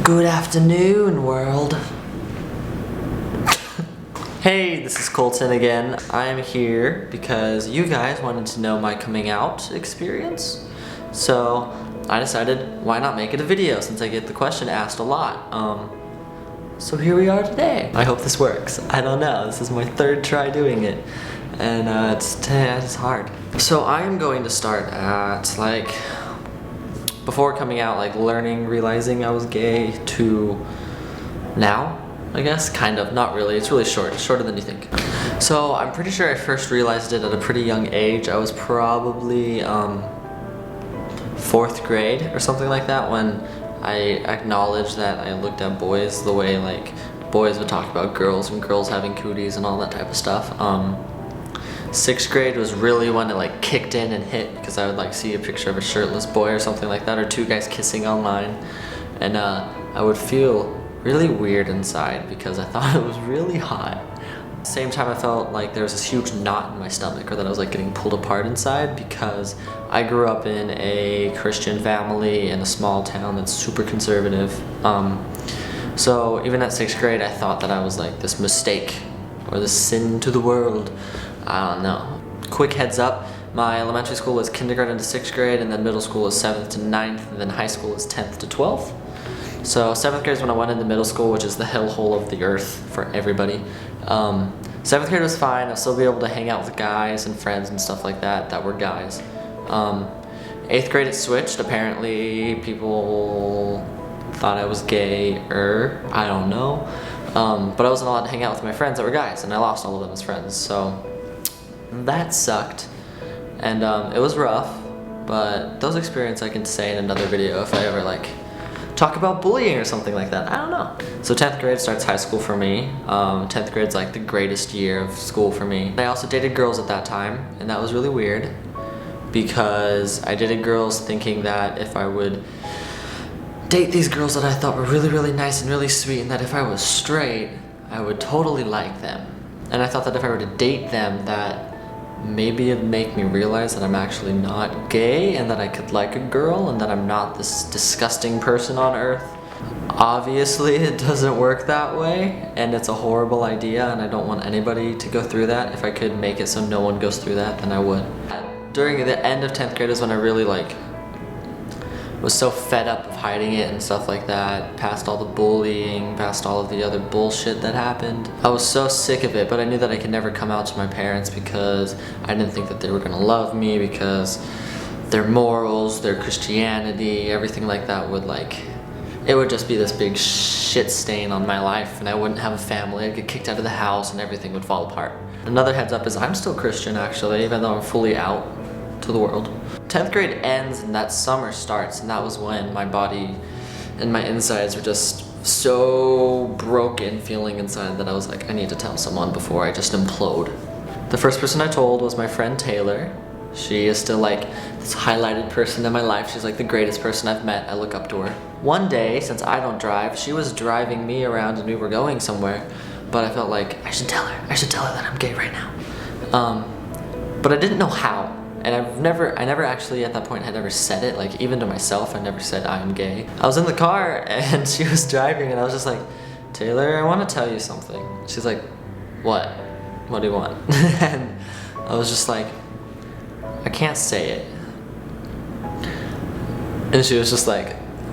Good afternoon, world. Hey, this is Colton again. I am here because you guys wanted to know my coming out experience. So I decided, why not make it a video since I get the question asked a lot. So here we are today. I hope this works. I don't know. This is my third try doing it. And it's hard. So I am going to start at before coming out, learning, realizing I was gay to now, I guess, kind of, not really. It's really short, shorter than you think. So I'm pretty sure I first realized it at a pretty young age. I was probably 4th grade or something like that when I acknowledged that I looked at boys the way boys would talk about girls and girls having cooties and all that type of stuff. 6th grade was really when it kicked in and hit, because I would see a picture of a shirtless boy or something like that, or two guys kissing online, and I would feel really weird inside because I thought it was really hot. At the same time, I felt like there was this huge knot in my stomach, or that I was getting pulled apart inside, because I grew up in a Christian family in a small town that's super conservative. So even at 6th grade, I thought that I was this mistake or this sin to the world. I don't know. Quick heads up, my elementary school was kindergarten to 6th grade, and then middle school was 7th to 9th, and then high school was 10th to 12th. So 7th grade is when I went into middle school, which is the hellhole of the earth for everybody. 7th grade was fine. I'll still be able to hang out with guys and friends and stuff like that were guys. 8th grade it switched. Apparently people thought I was gay-er. I don't know. But I wasn't allowed to hang out with my friends that were guys, and I lost all of them as friends. So that sucked, and it was rough, but those experiences I can say in another video if I ever talk about bullying or something like that. I don't know. So 10th grade starts high school for me. 10th grade's the greatest year of school for me. I also dated girls at that time, and that was really weird because I dated girls thinking that if I would date these girls that I thought were really, really nice and really sweet, and that if I was straight, I would totally like them. And I thought that if I were to date them, that maybe it'd make me realize that I'm actually not gay, and that I could like a girl, and that I'm not this disgusting person on earth. Obviously, it doesn't work that way, and it's a horrible idea, and I don't want anybody to go through that. If I could make it so no one goes through that, then I would. During the end of 10th grade is when I really was so fed up of hiding it and stuff like that, past all the bullying, past all of the other bullshit that happened. I was so sick of it, but I knew that I could never come out to my parents because I didn't think that they were gonna love me, because their morals, their Christianity, everything like that would it would just be this big shit stain on my life, and I wouldn't have a family. I'd get kicked out of the house and everything would fall apart. Another heads up is I'm still Christian actually, even though I'm fully out to the world. 10th grade ends and that summer starts, and that was when my body and my insides were just so broken feeling inside that I was I need to tell someone before I just implode. The first person I told was my friend Taylor. She is still this highlighted person in my life. She's the greatest person I've met. I look up to her. One day, since I don't drive, she was driving me around and we were going somewhere, but I felt I should tell her. I should tell her that I'm gay right now. But I didn't know how. And I never actually at that point had ever said it, even to myself, I never said I'm gay. I was in the car and she was driving and I was just Taylor, I want to tell you something. She's what? What do you want? And I was just I can't say it. And she was just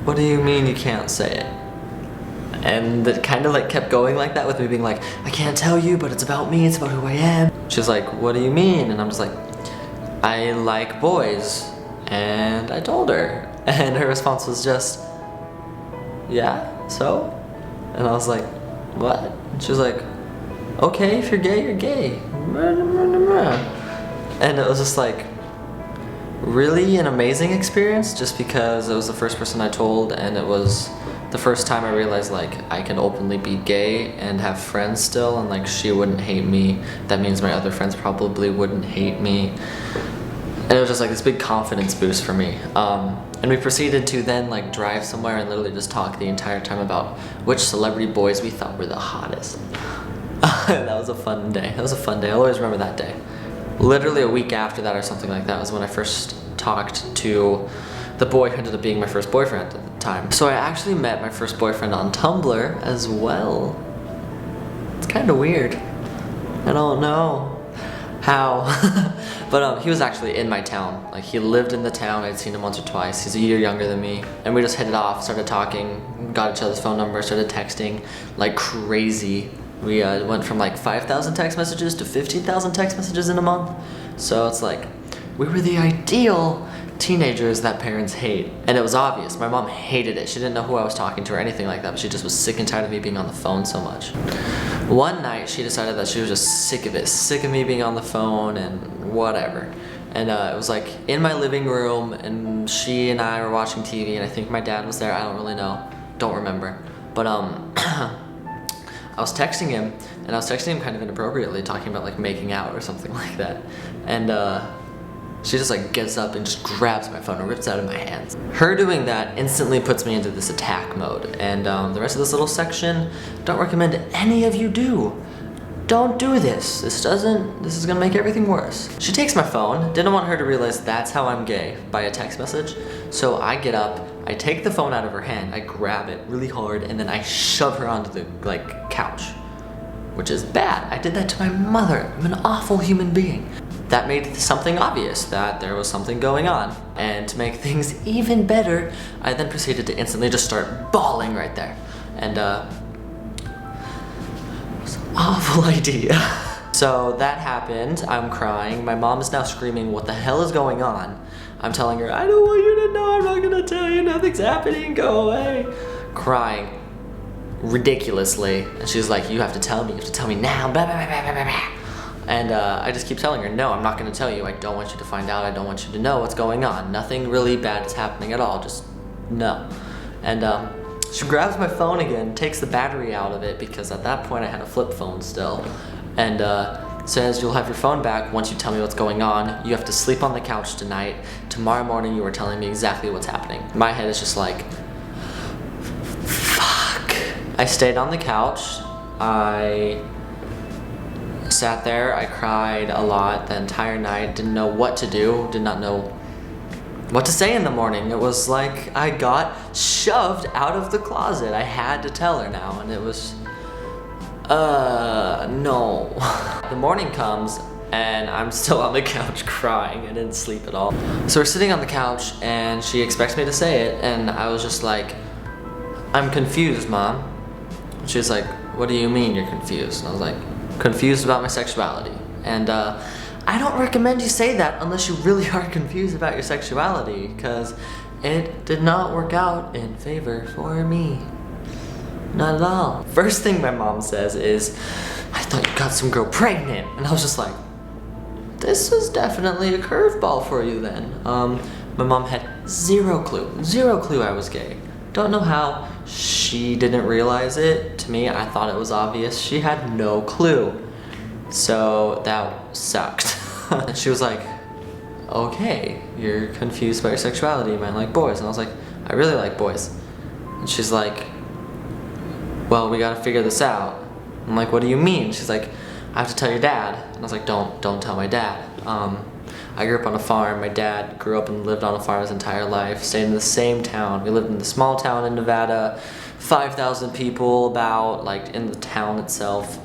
what do you mean you can't say it? And it kind of kept going like that, with me being I can't tell you, but it's about me, it's about who I am. She's what do you mean? And I'm just I like boys. And I told her, and her response was just, yeah, so? And I was what? And she was okay, if you're gay, you're gay. And it was just really an amazing experience, just because it was the first person I told, and it was the first time I realized I can openly be gay and have friends still, and she wouldn't hate me. That means my other friends probably wouldn't hate me. And it was just this big confidence boost for me. And we proceeded to then drive somewhere and literally just talk the entire time about which celebrity boys we thought were the hottest. That was a fun day. That was a fun day. I'll always remember that day. Literally a week after that or something like that was when I first talked to the boy who ended up being my first boyfriend time. So I actually met my first boyfriend on Tumblr as well. It's kind of weird. I don't know how. But he was actually in my town. Like, he lived in the town. I'd seen him once or twice. He's a year younger than me. And we just hit it off, started talking, got each other's phone number, started texting like crazy. We went from like 5,000 text messages to 15,000 text messages in a month. So it's like, we were the ideal teenagers that parents hate. And it was obvious. My mom hated it. She didn't know who I was talking to or anything like that, but she just was sick and tired of me being on the phone so much. One night, she decided that she was just sick of it, sick of me being on the phone and whatever. And it was like in my living room, and she and I were watching TV, and I think my dad was there. I don't really know. Don't remember. But I was texting him, and I was texting him kind of inappropriately, talking about like making out or something like that. And she just like gets up and just grabs my phone and rips it out of my hands. Her doing that instantly puts me into this attack mode. And the rest of this little section, don't recommend any of you do. Don't do this. This is gonna make everything worse. She takes my phone, didn't want her to realize that's how I'm gay by a text message. So I get up, I take the phone out of her hand, I grab it really hard, and then I shove her onto the like couch, which is bad. I did that to my mother. I'm an awful human being. That made something obvious, that there was something going on. And to make things even better, I then proceeded to instantly just start bawling right there. And it was an awful idea. So that happened, I'm crying. My mom is now screaming, what the hell is going on? I'm telling her, I don't want you to know, I'm not gonna tell you, nothing's happening, go away. Crying ridiculously. And she's like, you have to tell me now, blah, blah, blah, blah, blah, blah. And I just keep telling her, no, I'm not gonna tell you. I don't want you to find out. I don't want you to know what's going on. Nothing really bad is happening at all, just no. And she grabs my phone again, takes the battery out of it, because at that point I had a flip phone still, and says, you'll have your phone back once you tell me what's going on. You have to sleep on the couch tonight. Tomorrow morning you are telling me exactly what's happening. My head is just like, fuck. I stayed on the couch. I sat there, I cried a lot the entire night, didn't know what to do, did not know what to say in the morning. It was like I got shoved out of the closet. I had to tell her now, and it was, no. The morning comes, and I'm still on the couch crying. I didn't sleep at all. So we're sitting on the couch, and she expects me to say it, and I was just like, I'm confused, Mom. She was like, what do you mean you're confused? And I was like, confused about my sexuality. And I don't recommend you say that unless you really are confused about your sexuality, because it did not work out in favor for me. Not at all. First thing my mom says is, I thought you got some girl pregnant. And I was just like, this was definitely a curveball for you then. My mom had zero clue I was gay. Don't know how she didn't realize it. To me, I thought it was obvious. She had no clue. So that sucked. And she was like, okay, you're confused about your sexuality. You might like boys. And I was like, I really like boys. And she's like, well, we gotta figure this out. I'm like, what do you mean? She's like, I have to tell your dad. And I was like, don't tell my dad. I grew up on a farm. My dad grew up and lived on a farm his entire life, stayed in the same town. We lived in the small town in Nevada, 5,000 people about, like, in the town itself.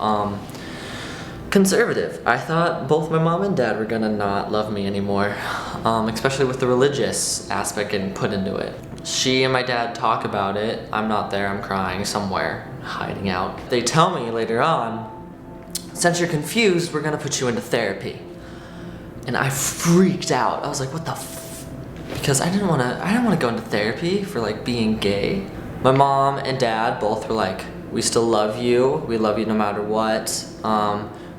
Conservative. I thought both my mom and dad were gonna not love me anymore, especially with the religious aspect getting put into it. She and my dad talk about it. I'm not there, I'm crying somewhere, hiding out. They tell me later on, since you're confused, we're gonna put you into therapy. And I freaked out. I was like, what the because I didn't wanna go into therapy for like being gay. My mom and dad both were like, we still love you. We love you no matter what.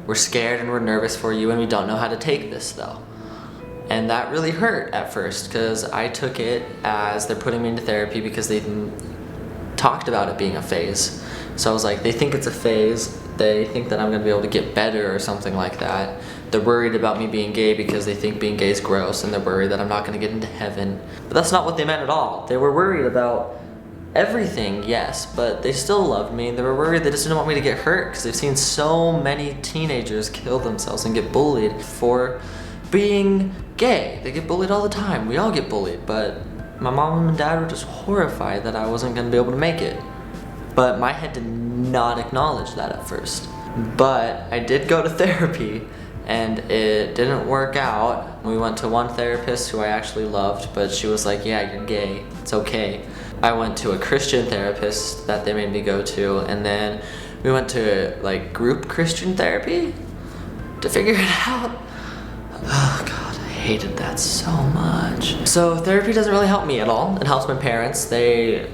We're scared and we're nervous for you, and we don't know how to take this though. And that really hurt at first, because I took it as they're putting me into therapy because they talked about it being a phase. So I was like, they think it's a phase. They think that I'm gonna be able to get better or something like that. They're worried about me being gay because they think being gay is gross, and they're worried that I'm not gonna get into heaven. But that's not what they meant at all. They were worried about everything, yes, but they still loved me. They were worried. They just didn't want me to get hurt, because they've seen so many teenagers kill themselves and get bullied for being gay. They get bullied all the time. We all get bullied, but my mom and dad were just horrified that I wasn't gonna be able to make it. But my head did not acknowledge that at first. But I did go to therapy, and it didn't work out. We went to one therapist who I actually loved, but she was like, yeah, you're gay, it's okay. I went to a Christian therapist that they made me go to, and then we went to like group Christian therapy to figure it out. Oh God, I hated that so much. So therapy doesn't really help me at all. It helps my parents. They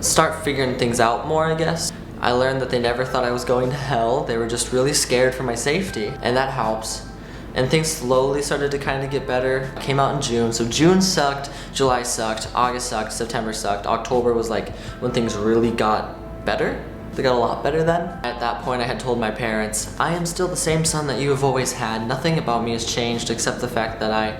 start figuring things out more, I guess. I learned that they never thought I was going to hell. They were just really scared for my safety, and that helps. And things slowly started to kind of get better. I came out in June, so June sucked, July sucked, August sucked, September sucked. October was like when things really got better. They got a lot better then. At that point, I had told my parents, I am still the same son that you have always had. Nothing about me has changed except the fact that I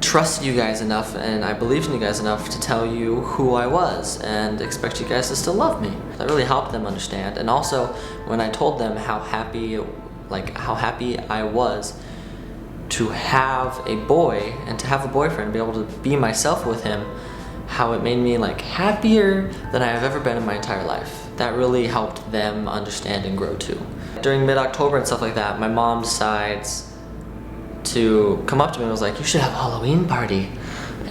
trust you guys enough and I believed in you guys enough to tell you who I was and expect you guys to still love me. That really helped them understand. And also, when I told them how happy I was to have a boy and to have a boyfriend, be able to be myself with him, how it made me like happier than I have ever been in my entire life. That really helped them understand and grow too. During mid-October and stuff like that, my mom decides to come up to me and was like, you should have a Halloween party.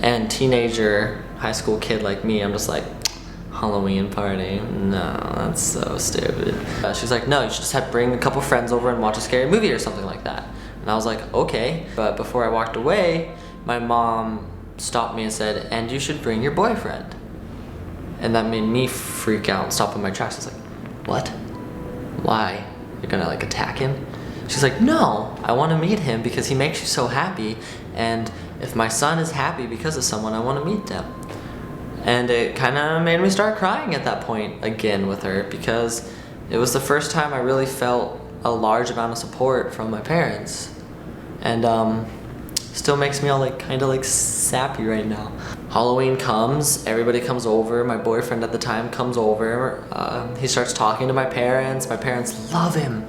And teenager, high school kid like me, I'm just like, Halloween party? No, that's so stupid. She's like, no, you should just bring a couple friends over and watch a scary movie or something like that. And I was like, okay. But before I walked away, my mom stopped me and said, and you should bring your boyfriend. And that made me freak out and stop in my tracks. I was like, what? Why? You're gonna like attack him? She's like, no, I want to meet him because he makes you so happy, and if my son is happy because of someone, I want to meet them. And it kind of made me start crying at that point again with her, because it was the first time I really felt a large amount of support from my parents. And still makes me all like kind of like sappy right now. Halloween comes, everybody comes over, my boyfriend at the time comes over, he starts talking to my parents love him.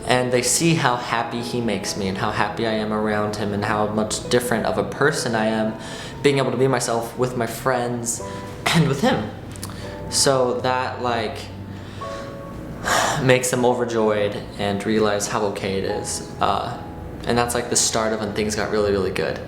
And they see how happy he makes me and how happy I am around him and how much different of a person I am being able to be myself with my friends and with him. So that like makes them overjoyed and realize how okay it is. And that's like the start of when things got really, really good.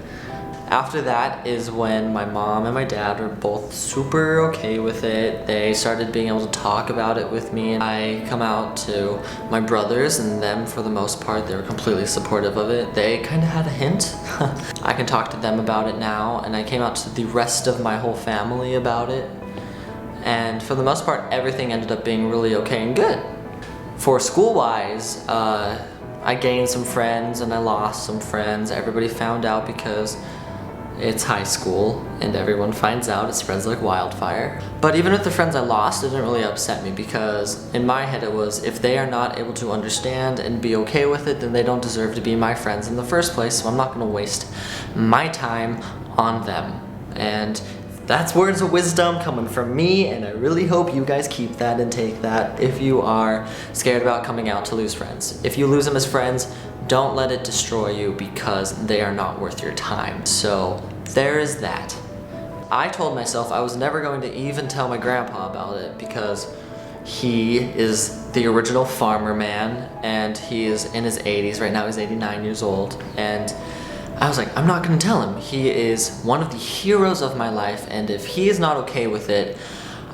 After that is when my mom and my dad were both super okay with it. They started being able to talk about it with me. I come out to my brothers, and them for the most part, they were completely supportive of it. They kind of had a hint. I can talk to them about it now, and I came out to the rest of my whole family about it. And for the most part, everything ended up being really okay and good. For school-wise, I gained some friends and I lost some friends. Everybody found out because it's high school and everyone finds out, it spreads like wildfire. But even with the friends I lost, it didn't really upset me, because in my head it was, if they are not able to understand and be okay with it, then they don't deserve to be my friends in the first place, so I'm not gonna waste my time on them. And that's words of wisdom coming from me, and I really hope you guys keep that and take that if you are scared about coming out to lose friends. If you lose them as friends, don't let it destroy you because they are not worth your time. So there is that. I told myself I was never going to even tell my grandpa about it because he is the original farmer man and he is in his 80s. Right now he's 89 years old, and I was like, I'm not gonna tell him. He is one of the heroes of my life, and if he is not okay with it,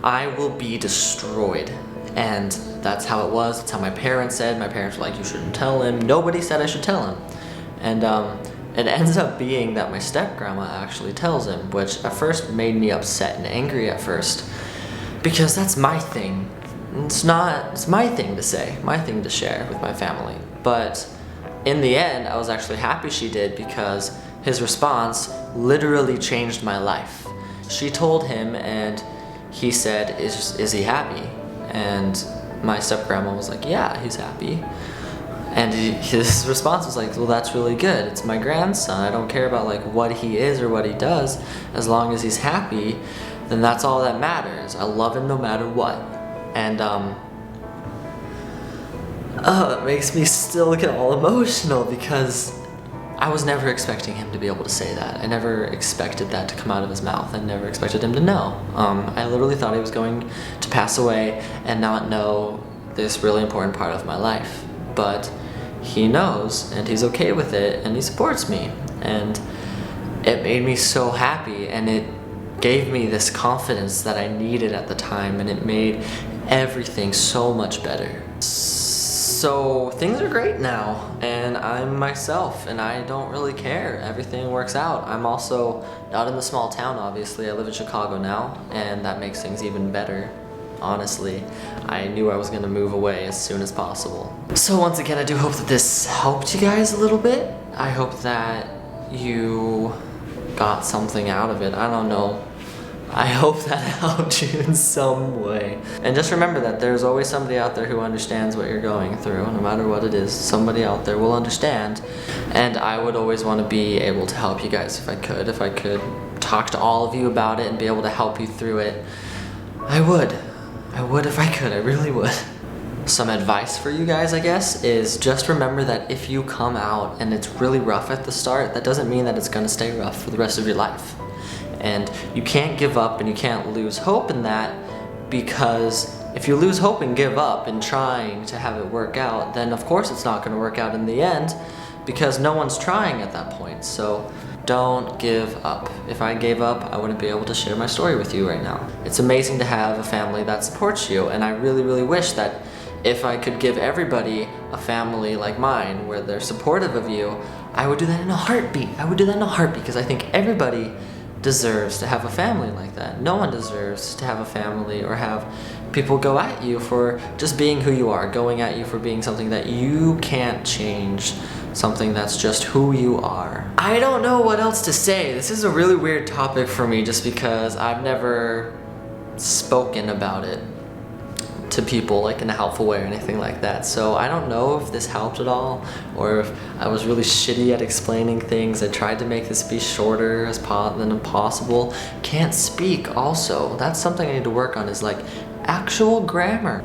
I will be destroyed. And that's how it was. That's how my parents said. My parents were like, you shouldn't tell him. Nobody said I should tell him. And it ends up being that my step-grandma actually tells him, which at first made me upset and angry at first, because that's my thing. It's my thing to say, my thing to share with my family. But in the end, I was actually happy she did, because his response literally changed my life. She told him and he said, is he happy? And my step-grandma was like, yeah, he's happy. And his response was like, well, that's really good. It's my grandson. I don't care about like what he is or what he does. As long as he's happy, then that's all that matters. I love him no matter what. And it makes me still get all emotional, because I was never expecting him to be able to say that. I never expected that to come out of his mouth. I never expected him to know. I literally thought he was going to pass away and not know this really important part of my life. But he knows, and he's okay with it, and he supports me. And it made me so happy, and it gave me this confidence that I needed at the time, and it made everything so much better. So things are great now, and I'm myself, and I don't really care. Everything works out. I'm also not in the small town, obviously. I live in Chicago now, and that makes things even better. Honestly, I knew I was gonna move away as soon as possible. So once again, I do hope that this helped you guys a little bit. I hope that you got something out of it. I don't know. I hope that helped you in some way. And just remember that there's always somebody out there who understands what you're going through. No matter what it is, somebody out there will understand. And I would always want to be able to help you guys if I could. If I could talk to all of you about it and be able to help you through it, I would. I would if I could. I really would. Some advice for you guys, I guess, is just remember that if you come out and it's really rough at the start, that doesn't mean that it's going to stay rough for the rest of your life. And you can't give up and you can't lose hope in that, because if you lose hope and give up in trying to have it work out, then of course it's not going to work out in the end, because no one's trying at that point. So don't give up. If I gave up, I wouldn't be able to share my story with you right now. It's amazing to have a family that supports you, and I really, really wish that if I could give everybody a family like mine where they're supportive of you, I would do that in a heartbeat. I would do that in a heartbeat, because I think everybody deserves to have a family like that. No one deserves to have a family or have people go at you for just being who you are, going at you for being something that you can't change, something that's just who you are. I don't know what else to say. This is a really weird topic for me just because I've never spoken about it to people like in a helpful way or anything like that. So I don't know if this helped at all, or if I was really shitty at explaining things. I tried to make this be shorter than possible. Can't speak also. That's something I need to work on, is like actual grammar.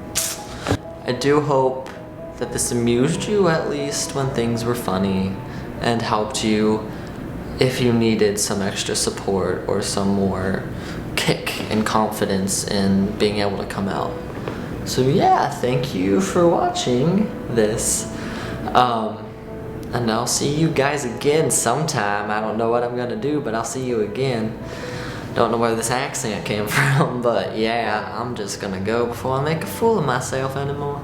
I do hope that this amused you at least when things were funny, and helped you if you needed some extra support or some more kick and confidence in being able to come out. So yeah, thank you for watching this. And I'll see you guys again sometime. I don't know what I'm gonna do, but I'll see you again. Don't know where this accent came from, but yeah, I'm just gonna go before I make a fool of myself anymore.